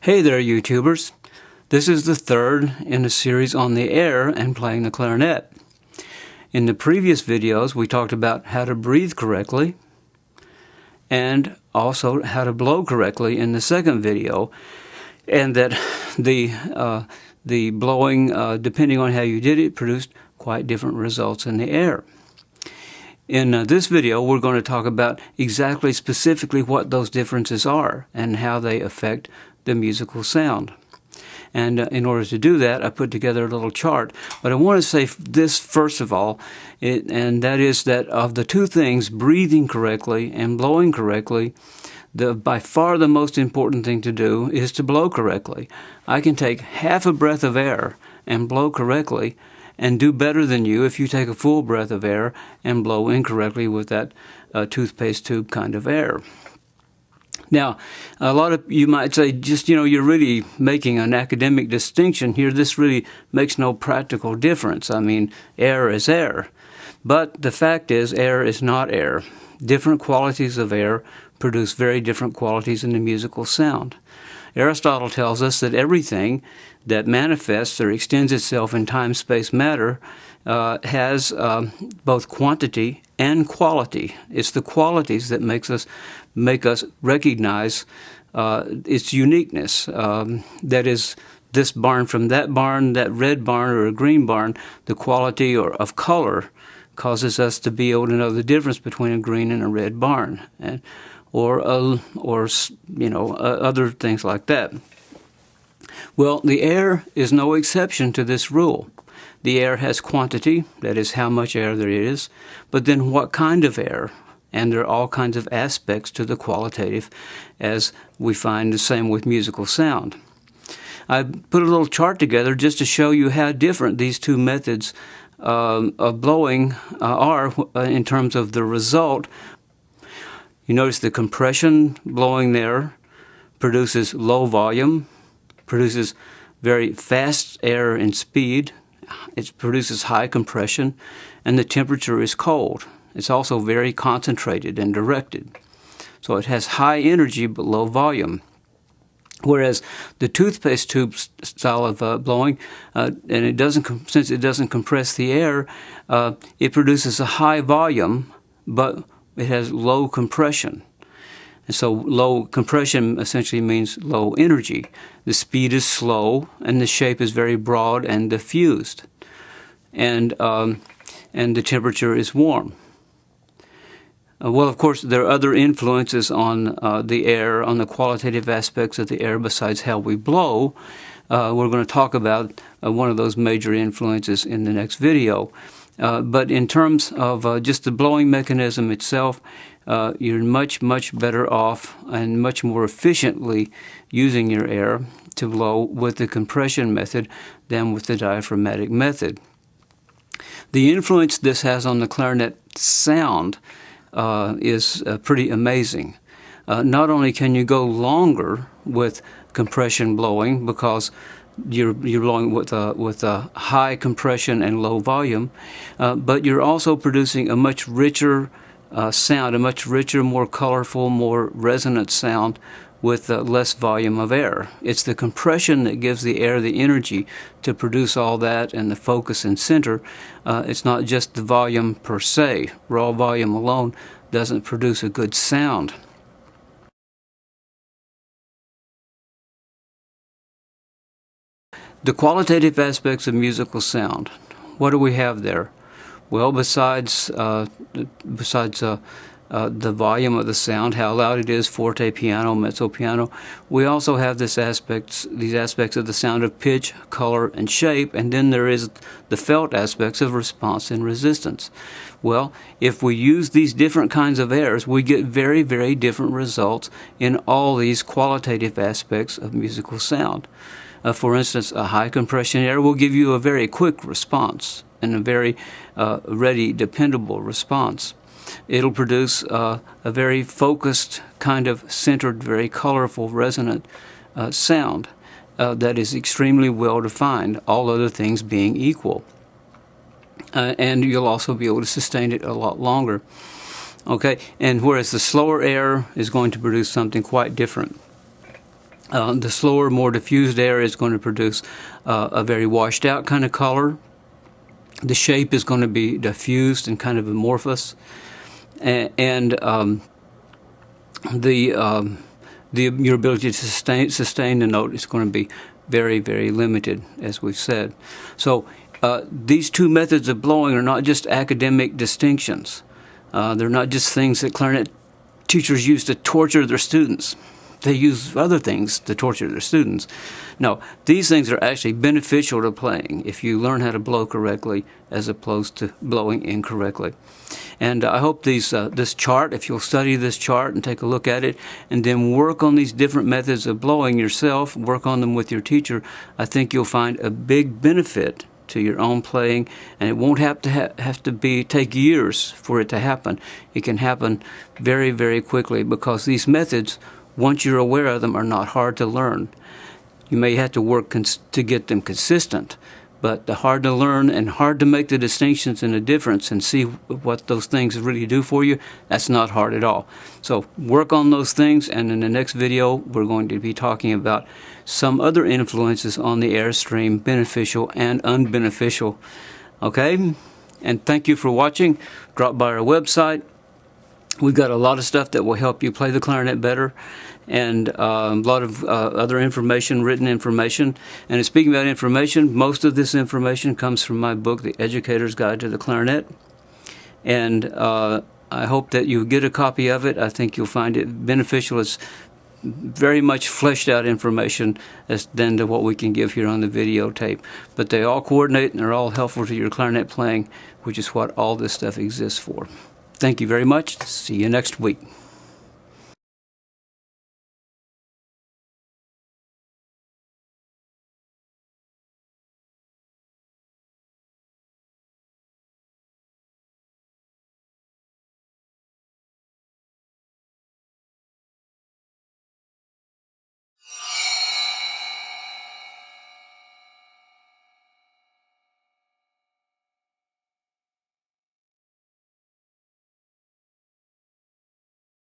Hey there, YouTubers. This is the third in a series on the air and playing the clarinet. In the previous videos, we talked about how to breathe correctly and also how to blow correctly in the second video, and that the blowing, depending on how you did it, produced quite different results in the air. In this video, we're going to talk about exactly specifically what those differences are and how they affect the musical sound. And in order to do that, I put together a little chart. But I want to say this first of all, and that is that of the two things, breathing correctly and blowing correctly, by far the most important thing to do is to blow correctly. I can take half a breath of air and blow correctly and do better than you if you take a full breath of air and blow incorrectly with that toothpaste tube kind of air. Now, a lot of you might say, you're really making an academic distinction here. This really makes no practical difference. I mean, air is air. But the fact is, air is not air. Different qualities of air produce very different qualities in the musical sound. Aristotle tells us that everything that manifests or extends itself in time, space, matter has both quantity and quality. It's the qualities that make us recognize its uniqueness. That is, this barn from that barn, that red barn or a green barn, the quality of color causes us to be able to know the difference between a green and a red barn, or other things like that. Well, the air is no exception to this rule. The air has quantity, that is how much air there is, but then what kind of air? And there are all kinds of aspects to the qualitative, as we find the same with musical sound. I put a little chart together just to show you how different these two methods of blowing are in terms of the result. You notice the compression blowing there produces low volume, produces very fast air and speed. It produces high compression, and the temperature is cold. It's also very concentrated and directed. So it has high energy but low volume. Whereas the toothpaste tube style of blowing, since it doesn't compress the air, it produces a high volume, but it has low compression. And so low compression essentially means low energy. The speed is slow, and the shape is very broad and diffused. And the temperature is warm. Well, of course, there are other influences on the air, on the qualitative aspects of the air besides how we blow. We're going to talk about one of those major influences in the next video. But in terms of just the blowing mechanism itself, you're much, much better off and much more efficiently using your air to blow with the compression method than with the diaphragmatic method. The influence this has on the clarinet sound is pretty amazing. Not only can you go longer with compression blowing because you're blowing with a high compression and low volume, but you're also producing a much richer sound, a much richer, more colorful, more resonant sound with less volume of air. It's the compression that gives the air the energy to produce all that and the focus and center. It's not just the volume per se. Raw volume alone doesn't produce a good sound. The qualitative aspects of musical sound. What do we have there? Well, besides the volume of the sound, how loud it is, forte piano, mezzo piano, we also have these aspects of the sound of pitch, color, and shape, and then there is the felt aspects of response and resistance. Well, if we use these different kinds of airs, we get very, very different results in all these qualitative aspects of musical sound. For instance, a high compression air will give you a very quick response and a very ready, dependable response. It'll produce a very focused, kind of centered, very colorful, resonant sound that is extremely well defined, all other things being equal. And you'll also be able to sustain it a lot longer. Okay, and whereas the slower air is going to produce something quite different. The slower, more diffused air is going to produce a very washed out kind of color. The shape is going to be diffused and kind of amorphous, and your ability to sustain the note is going to be very, very limited, as we've said. So these two methods of blowing are not just academic distinctions. They're not just things that clarinet teachers use to torture their students. They use other things to torture their students. No, these things are actually beneficial to playing if you learn how to blow correctly as opposed to blowing incorrectly. And I hope this chart, if you'll study this chart and take a look at it and then work on these different methods of blowing yourself, work on them with your teacher, I think you'll find a big benefit to your own playing, and it won't have to take years for it to happen. It can happen very, very quickly because these methods, once you're aware of them, are not hard to learn. You may have to work to get them consistent, but the hard to learn and hard to make the distinctions and the difference and see what those things really do for you, that's not hard at all. So work on those things, and in the next video we're going to be talking about some other influences on the airstream, beneficial and unbeneficial. Okay? And thank you for watching. Drop by our website. We've got a lot of stuff that will help you play the clarinet better, and a lot of other information, written information. And speaking about information, most of this information comes from my book, The Educator's Guide to the Clarinet. And I hope that you get a copy of it. I think you'll find it beneficial. It's very much fleshed out information than to what we can give here on the videotape. But they all coordinate and they're all helpful to your clarinet playing, which is what all this stuff exists for. Thank you very much. See you next week.